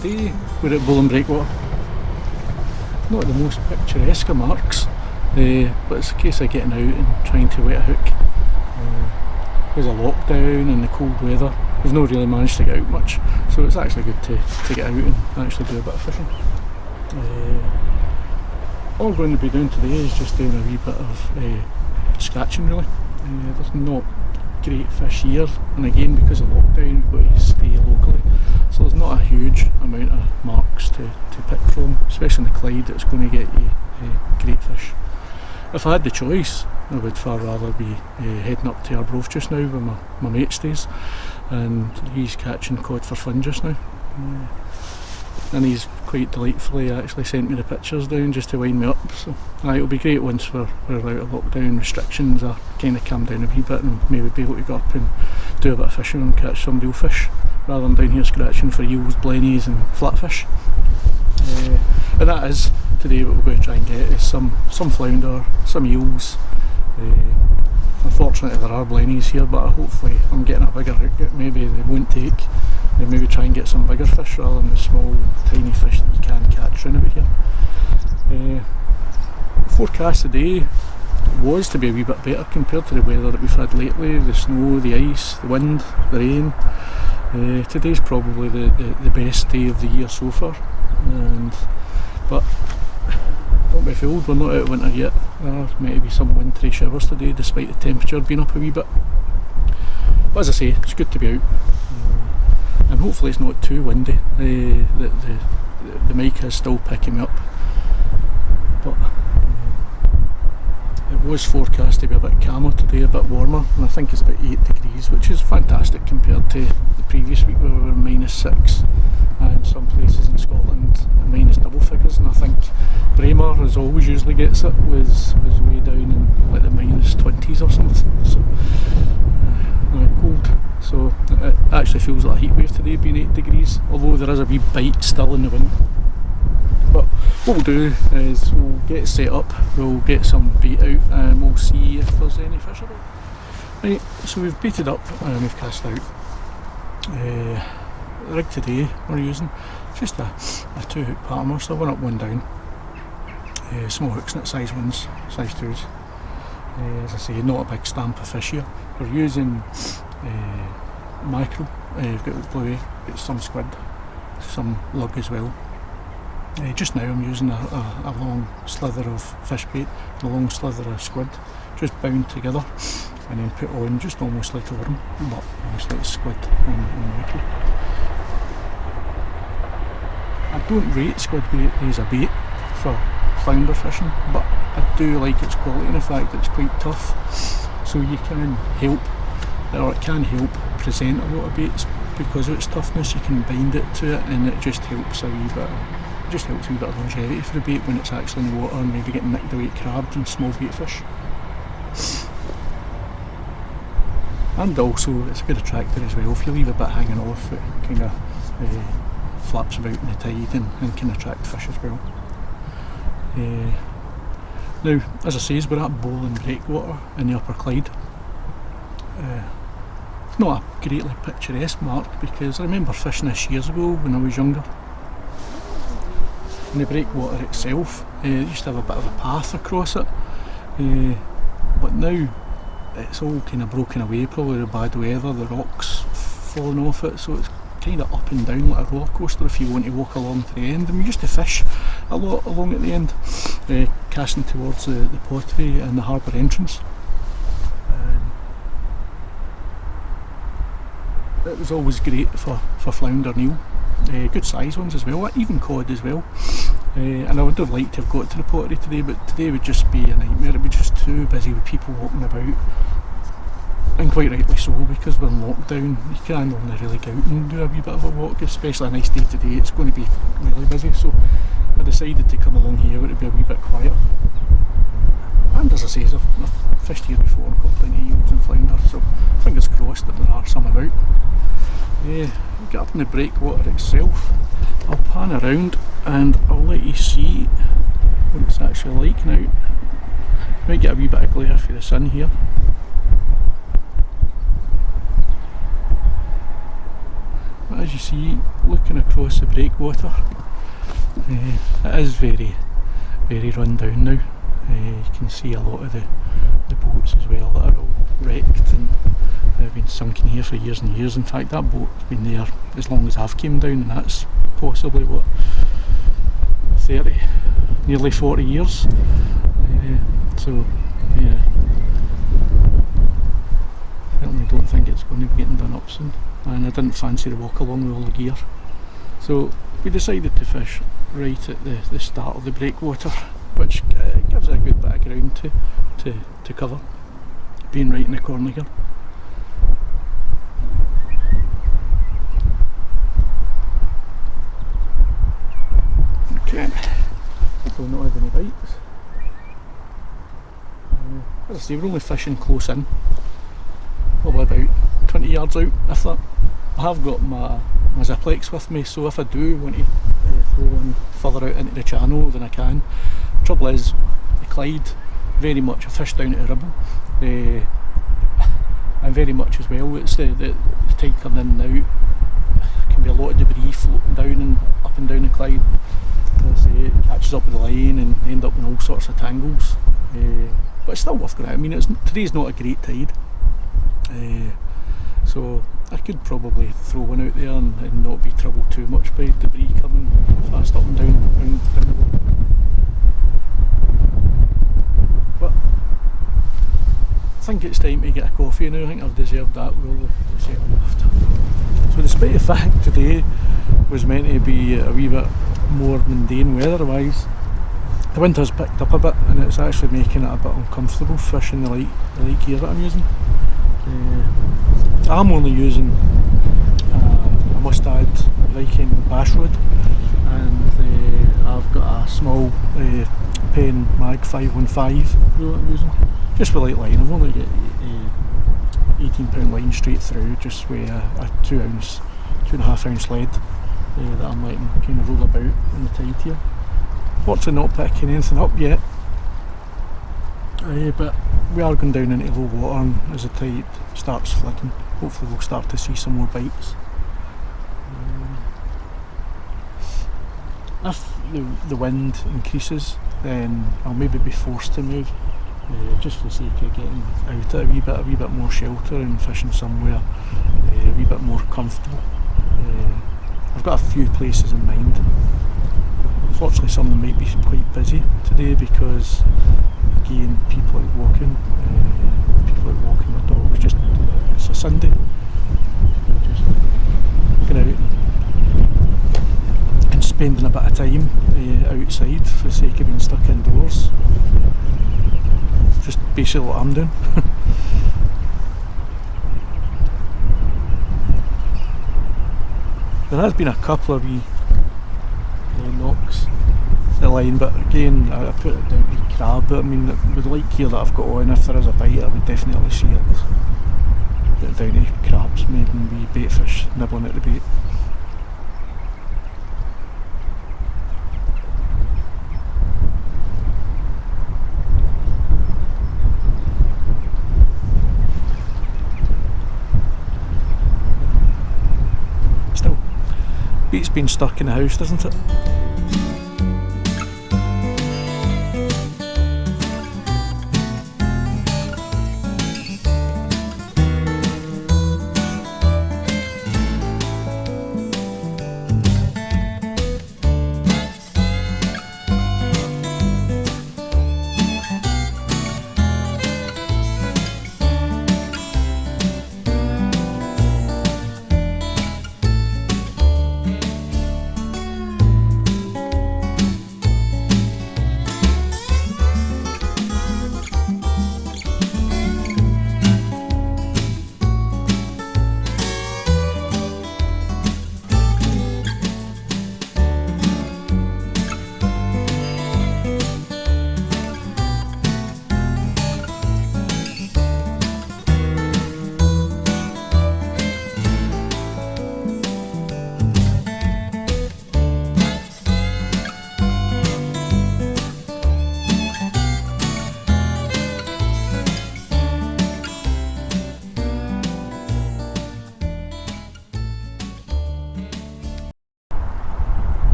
today we're at Breakwater. Not the most picturesque of marks, but it's a case of getting out and trying to wet a hook. There's a lockdown and the cold weather, we've not really managed to get out much, so it's actually good to get out and actually do a bit of fishing. All we're going to be doing today is just doing a wee bit of scratching really. There's not great fish here, and again because of lockdown we've got to stay locally, so there's not a huge amount of marks to pick from, especially in the Clyde that's going to get you great fish. If I had the choice, I would far rather be heading up to Arbroath just now where my mate stays, and he's catching cod for fun just now. And he's quite delightfully actually sent me the pictures down just to wind me up, so it'll be great once we're out of lockdown, restrictions are kind of calmed down a wee bit, and maybe be able to go up and do a bit of fishing and catch some real fish rather than down here scratching for eels, blennies and flatfish. And that is today what we're going to try and get is some flounder, some eels. Unfortunately there are blennies here, but hopefully I'm getting a bigger hook that maybe they won't take. Then maybe try and get some bigger fish rather than the small tiny fish that you can catch round about here. Forecast today was to be a wee bit better compared to the weather that we've had lately, the snow, the ice, the wind, the rain. Today's probably the best day of the year so far, but don't be fooled, we're not out of winter yet. There are maybe some wintry showers today despite the temperature being up a wee bit. But as I say, it's good to be out. And hopefully it's not too windy. The mic is still picking me up, but it was forecast to be a bit calmer today, a bit warmer, and I think it's about 8 degrees, which is fantastic compared to the previous week where we were -6, and some places in Scotland minus double figures, and I think Breakwater, as always usually gets it, was way down in like the -20s or something, so cold. So it actually feels like a heat wave today being 8 degrees, although there is a wee bite still in the wind. But what we'll do is we'll get it set up, we'll get some bait out and we'll see if there's any fish about. Right, so we've baited up and we've cast out. The rig today we're using just a 2-hook Palmer, so one up, one down. Small hooks in it, size 1s, size 2s. As I say, not a big stamp of fish here. We're using mackerel, we've got bluey, got some squid, some lug as well. Just now I'm using a long slither of fish bait and a long slither of squid, just bound together and then put on just almost like a worm, but almost like a squid and mackerel. I don't rate squid bait as a bait for flounder fishing, but I do like its quality and the fact that it's quite tough, so you can help, or it can help present a lot of baits because of its toughness. You can bind it to it and it just helps a wee bit. It just helps a wee bit of longevity for the bait when it's actually in the water and maybe getting nicked away at crabs and small bait fish. And also it's a good attractor as well. If you leave a bit hanging off, it kind of flaps about in the tide and can attract fish as well. Now, as I say, we're at Breakwater in the Upper Clyde. It's not a greatly picturesque mark because I remember fishing this years ago when I was younger. And the Breakwater itself used to have a bit of a path across it, but now it's all kind of broken away, probably the bad weather, the rocks falling off it, so it's kind of up and down like a roller coaster if you want to walk along to the end. And we used to fish a lot along at the end, casting towards the pottery and the harbour entrance. It was always great for flounder and eel, good size ones as well, even cod as well. And I would have liked to have got to the pottery today, but today would just be a nightmare. It would be just too busy with people walking about, and quite rightly so, because we're in lockdown. You can't only really go out and do a wee bit of a walk, especially a nice day today. It's going to be really busy, so I decided to come along here where it would be a wee bit quiet. And as I say, I've fished here before and caught plenty of eels and flounder, so fingers crossed that there are some about. Get up in the Breakwater itself, I'll pan around and I'll let you see what it's actually like now. Might get a wee bit of glare for the sun here. as you see, looking across the breakwater, it is very, very run down now. You can see a lot of the boats as well that are all wrecked and they've been sunken here for years and years. In fact, that boat's been there as long as I've came down, and that's possibly what, 30, nearly 40 years. So yeah, certainly don't think it's going to be getting done up soon, and I didn't fancy the walk along with all the gear, so we decided to fish right at the start of the breakwater, which gives a good bit of ground to cover, being right in the corner here. Okay, hopefully not had any bites. As I say, we're only fishing close in, probably about 20 yards out, if that. I have got my Ziplex with me, so if I do want to throw one further out into the channel, then I can. The trouble is, the Clyde, very much a fish down at the ribble, and very much as well, it's the tide coming in and out. There can be a lot of debris floating down and up and down the Clyde. As I say, it catches up with the line and end up in all sorts of tangles. But it's still worth going out. I mean, today's not a great tide, so I could probably throw one out there and not be troubled too much by debris coming fast up and down the water. But I think it's time to get a coffee now. I think I've deserved that. We'll settle after. So despite the fact today was meant to be a wee bit more mundane weather-wise, the wind has picked up a bit and it's actually making it a bit uncomfortable fishing the light gear that I'm using. I'm only using a Mustad Viking Bass Rod, and I've got a small Pen Mag 515 reel that I'm using, just with light line. I've only got 18-pound line straight through, just with a 2.5 ounce lead that I'm letting kind of roll about in the tide here. Fortunately not picking anything up yet, but we are going down into low water, and as the tide starts flooding, hopefully we'll start to see some more bites. If the wind increases, then I'll maybe be forced to move, just for the sake of getting out at a wee bit more shelter and fishing somewhere a wee bit more comfortable. I've got a few places in mind. Unfortunately, some of them might be quite busy today because, again, people out walking their dogs. Just it's a Sunday, just going out and spending a bit of time outside for the sake of being stuck indoors. Just basically what I'm doing. There has been a couple of wee knocks the line, but again I put it down to crab. But I mean, with the light gear that I've got on, if there is a bite I would definitely see it. Put it down to crabs, maybe wee bait fish nibbling at the bait. Still, beats being stuck in the house, doesn't it?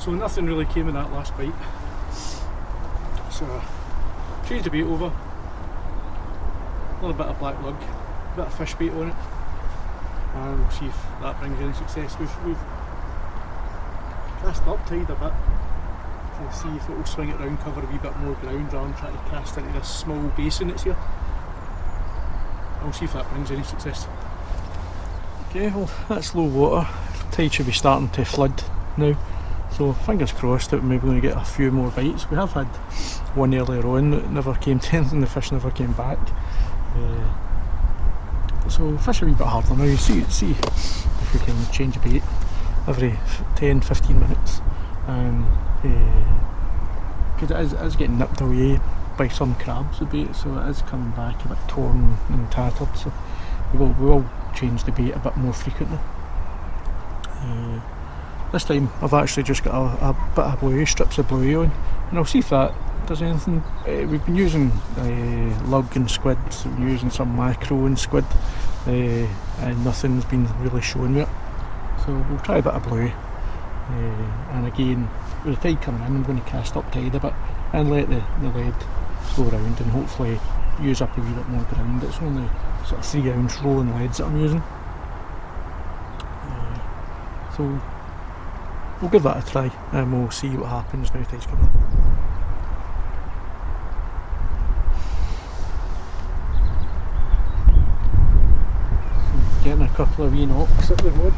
So nothing really came in that last bite. So changed the bait over. A little bit of black lug, a bit of fish bait on it, and we'll see if that brings any success. We've cast up tied a bit to see if it will swing it round, cover a wee bit more ground rather than trying to cast into this small basin that's here. I'll see if that brings any success. Okay, well that's low water. Tide should be starting to flood now, so fingers crossed that we're maybe going to get a few more bites. We have had one earlier on that never came to anything, the fish never came back. So fish are a wee bit harder now. You see if we can change the bait every 10-15 minutes, and because it is getting nipped away by some crabs, the bait, so it is coming back a bit torn and tattered, so we will change the bait a bit more frequently. This time I've actually just got a bit of bluey, strips of bluey on, and I'll see if that does anything. We've been using lug and squid, we've been using some mackerel and squid, and nothing's been really showing with it, so we'll try a bit of bluey. And again, with the tide coming in, I'm going to cast up tide a bit and let the lead go around and hopefully use up a wee bit more ground. It's only sort of 3 ounce rolling leads that I'm using, so we'll give that a try and we'll see what happens now tide's coming in. Getting a couple of wee knocks at the rod.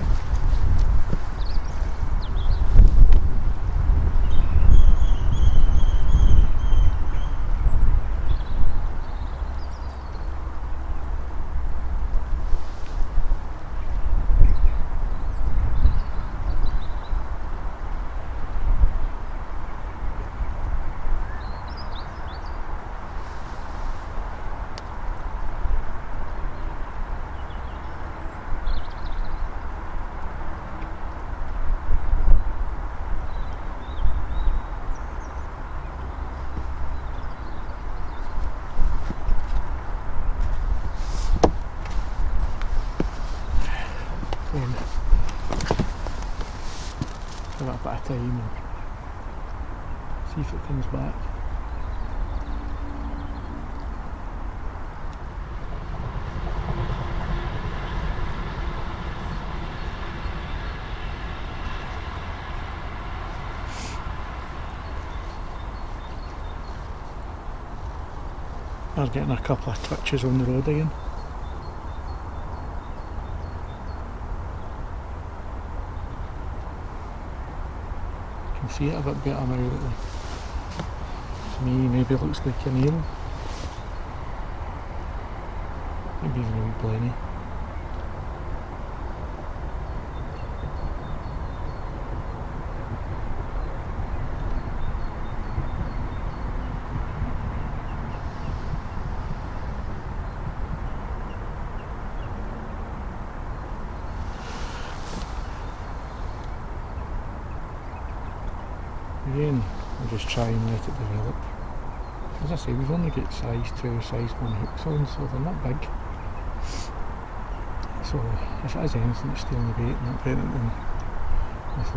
Give it a bit of time and see if it comes back. I'm getting a couple of twitches on the rod again. See it a bit better now that to me maybe it looks like an eel, maybe even a wee blenny. Again, we'll just try and let it develop. As I say, we've only got size 2, size 1 hooks on, so they're not big. So if it is anything that's stealing the bait, not pregnant, then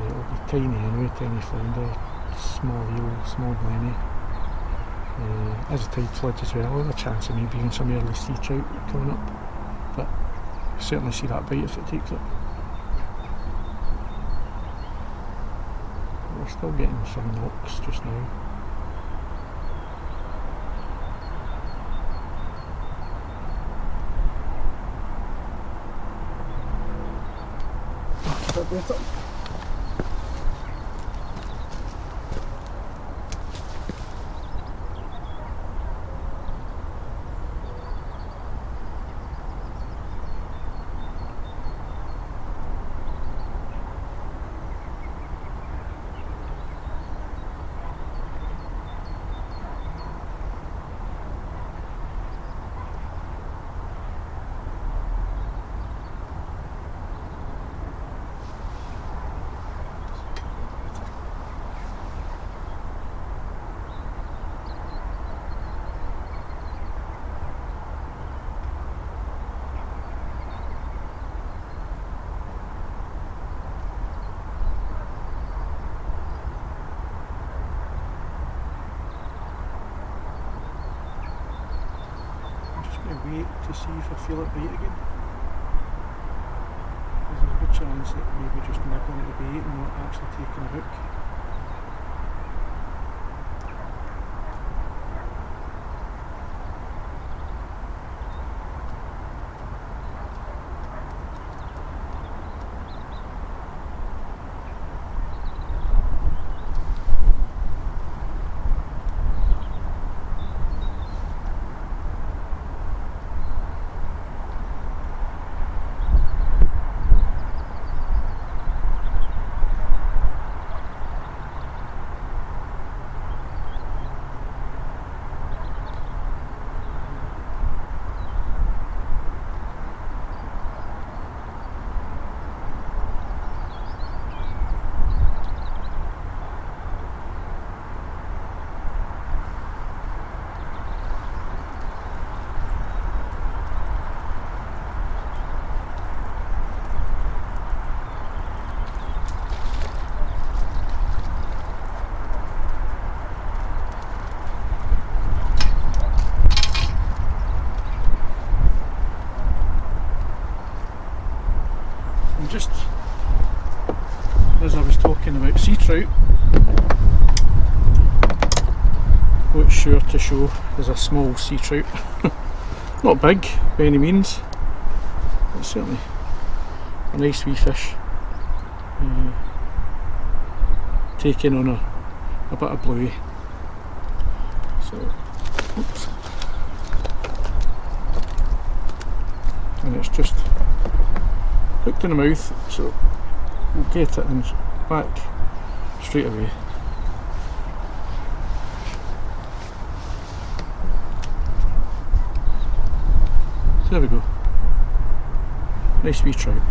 it'll be tiny anyway, tiny flounder, small eel, small blenny. As the tide floods as well, there's a chance of me being some early sea trout coming up, but you'll certainly see that bite if it takes it. We're still getting some knocks just now. A bit better. going to wait to see if I feel it bite again. There's a good chance that maybe just nibbling at the bait and not actually taking a hook. Just as I was talking about sea trout, what's sure to show is a small sea trout. Not big by any means, but certainly a nice wee fish, taking on a bit of bluey. So, oops. And it's just hooked in the mouth, so we'll get it in back straight away. So there we go. Nice wee trout.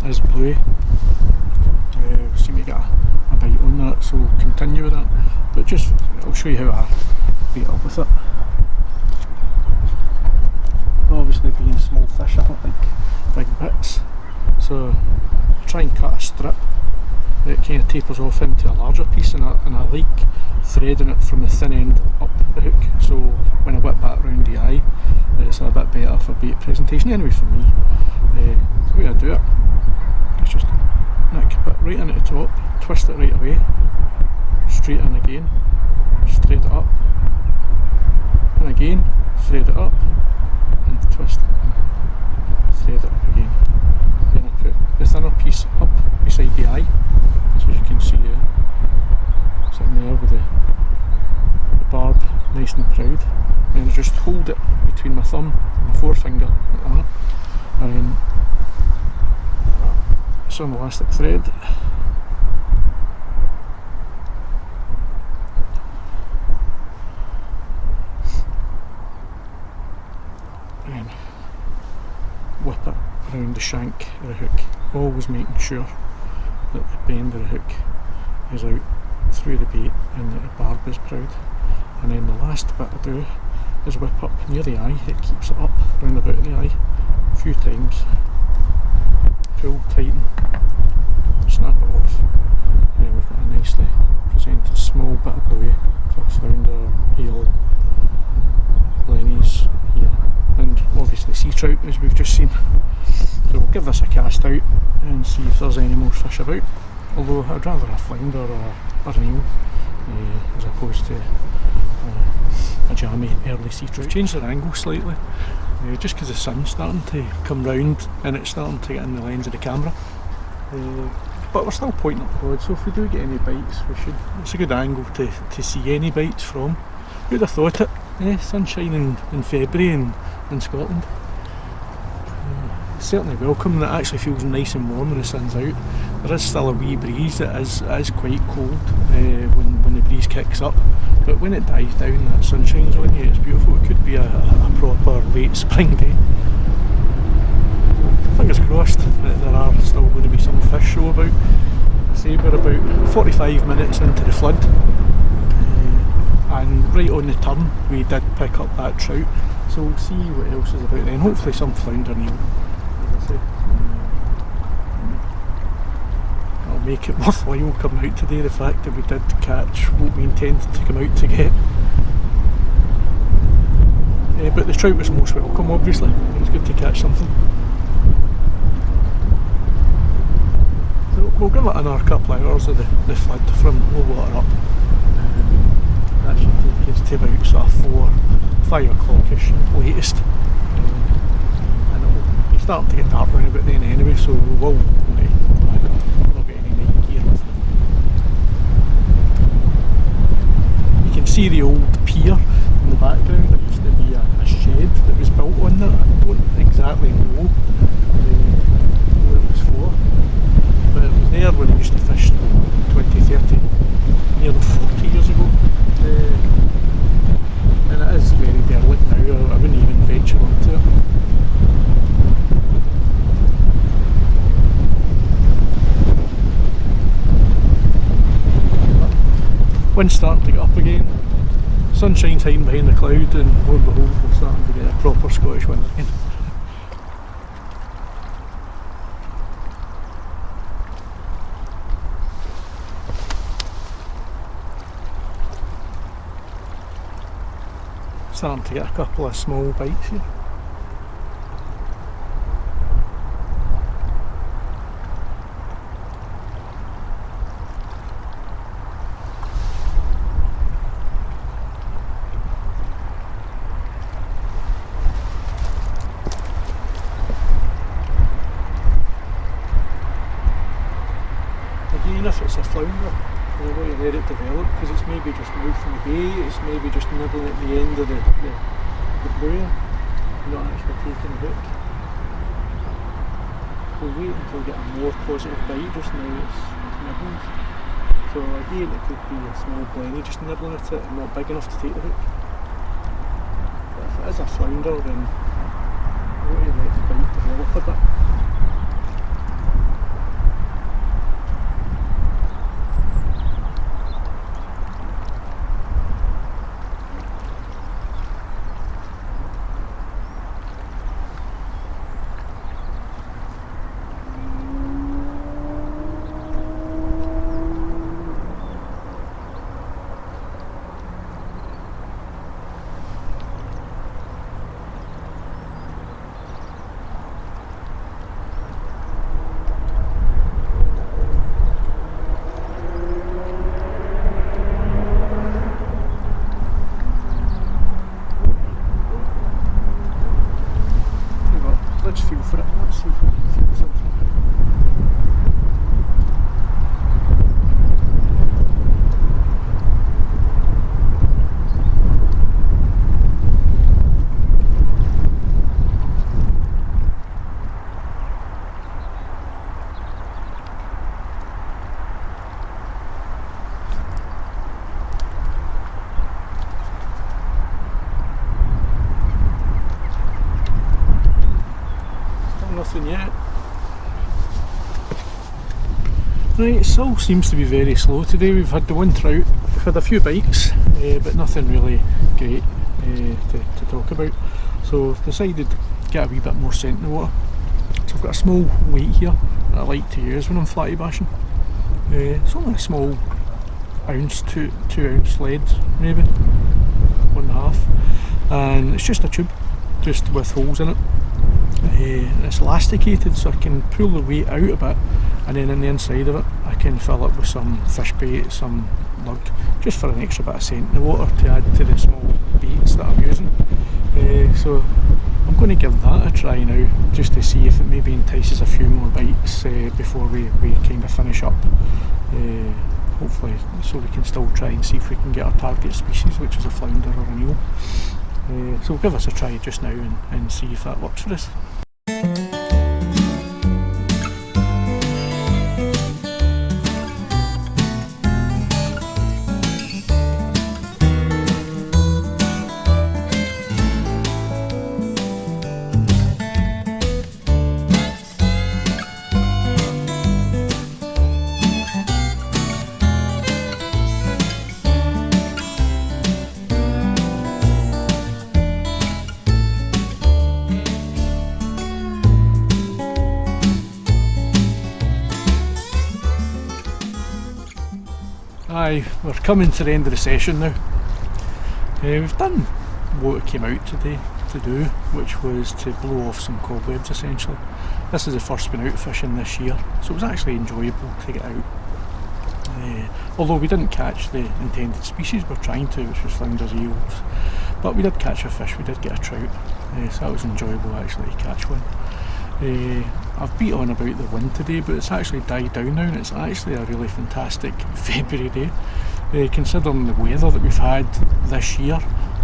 Is bluey. We seem to get a bite on that, so we'll continue with that. But just, I'll show you how I beat up with it. Obviously, being small fish, I don't like big bits, so I try and cut a strip that kind of tapers off into a larger piece, and I like threading it from the thin end up the hook, so when I whip that around the eye, it's a bit better for bait presentation. Anyway, for me, the way I do it, it's just nick a bit right into the top, twist it right away, straight in again, thread it up, and again, thread it up, and twist it and thread it up again. Then I put the thinner piece up beside the eye, so as you can see there, sitting there with the barb nice and proud, and I just hold it between my thumb and my forefinger like that, and then some elastic thread, and whip it around the shank of the hook, always making sure that the bend of the hook is out through the bait and that the barb is proud. And then the last bit I do is whip up near the eye. It keeps it up round about the eye a few times, pull, tighten, snap it off, and then we've got a nicely presented small bit of bluey for flounder, eel, blennies here, and obviously sea trout as we've just seen. So we'll give this a cast out and see if there's any more fish about, although I'd rather a flounder or an eel as opposed to a jammy early sea trout. I've changed the angle slightly, just because the sun's starting to come round and it's starting to get in the lens of the camera, but we're still pointing up the rod, so if we do get any bites, it's a good angle to see any bites from. Who'd have thought it, sunshine in February in Scotland. It's certainly welcome, and it actually feels nice and warm when the sun's out. There is still a wee breeze, it is quite cold when the breeze kicks kicks up, but when it dies down, that sun shines on you, it's beautiful. It could be a proper late spring day. Fingers crossed that there are still going to be some fish show about. I say we're about 45 minutes into the flood, and right on the turn we did pick up that trout, so we'll see what else is about then. Hopefully some flounder and eel, as I say. That'll make it worthwhile coming out today, the fact that we did catch what we intended to come out to get. But the trout was most welcome, obviously. It was good to catch something. So we'll give it another couple of hours of the flood from low water up. That should take us to about sort of 5 o'clock-ish latest. And it'll be starting to get dark around about then anyway, so we will back up. We'll not get any night gear with it. You can see the old pier in the background. There used to be a shed that was built on there. I don't exactly know what it was for, but it was there when I used to fish 20, 30, nearly 40 years ago. And it is very derelict now. I wouldn't even venture onto it. Wind's starting to get up again. Sunshine's hiding behind the cloud, and lo and behold, we're starting to get a proper Scottish wind again. Starting to get a couple of small bites here. Again, if it's a flounder, the way you let it develop, because it's maybe just mouthing the bay, it's maybe just nibbling at the end of the buoy, not actually taking the hook. We'll wait until we get a more positive bite. Just now it's nibbling. So again, it could be a small blenny just nibbling at it and not big enough to take the hook. But if it is a flounder, then we'll let the bite develop a bit. Let's feel for it. Let's see if we can feel something. Nothing yet. Right, it still seems to be very slow today. We've had the one trout, we've had a few bites, but nothing really great to talk about. So I've decided to get a wee bit more scent in the water. So I've got a small weight here that I like to use when I'm flatty bashing. It's only a small ounce, two ounce lead maybe, 1.5, and it's just a tube, just with holes in it. It's elasticated, so I can pull the weight out a bit, and then in the inside of it I can fill it with some fish bait, some lug, just for an extra bit of scent in the water to add to the small baits that I'm using. So I'm going to give that a try now, just to see if it maybe entices a few more bites before we kind of finish up. Hopefully, so we can still try and see if we can get our target species, which is a flounder or an eel. So we'll give us a try just now and see if that works for us. Aye, we're coming to the end of the session now. We've done what it came out today to do, which was to blow off some cobwebs essentially. This is the first been out fishing this year, so it was actually enjoyable to get out. Although we didn't catch the intended species we're trying to, which was flounders, eels, but we did catch a fish, we did get a trout, so that was enjoyable actually to catch one. I've beat on about the wind today, but it's actually died down now and it's actually a really fantastic February day. Considering the weather that we've had this year,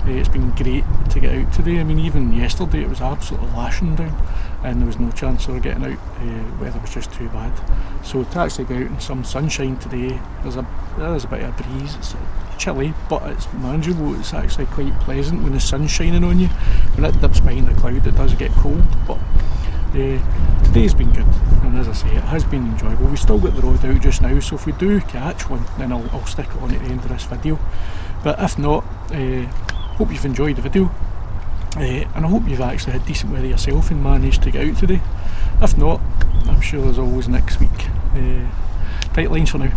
it's been great to get out today. I mean, even yesterday it was absolutely lashing down and there was no chance of getting out, weather was just too bad. So to actually go out in some sunshine today, there is a bit of a breeze, it's chilly but it's manageable, it's actually quite pleasant when the sun's shining on you. When it dips behind the cloud it does get cold, but today's been good, and as I say, it has been enjoyable. We've still got the rod out just now, so if we do catch one then I'll stick it on at the end of this video, but if not, hope you've enjoyed the video, and I hope you've actually had decent weather yourself and managed to get out today. If not, I'm sure there's always next week. Tight lines for now.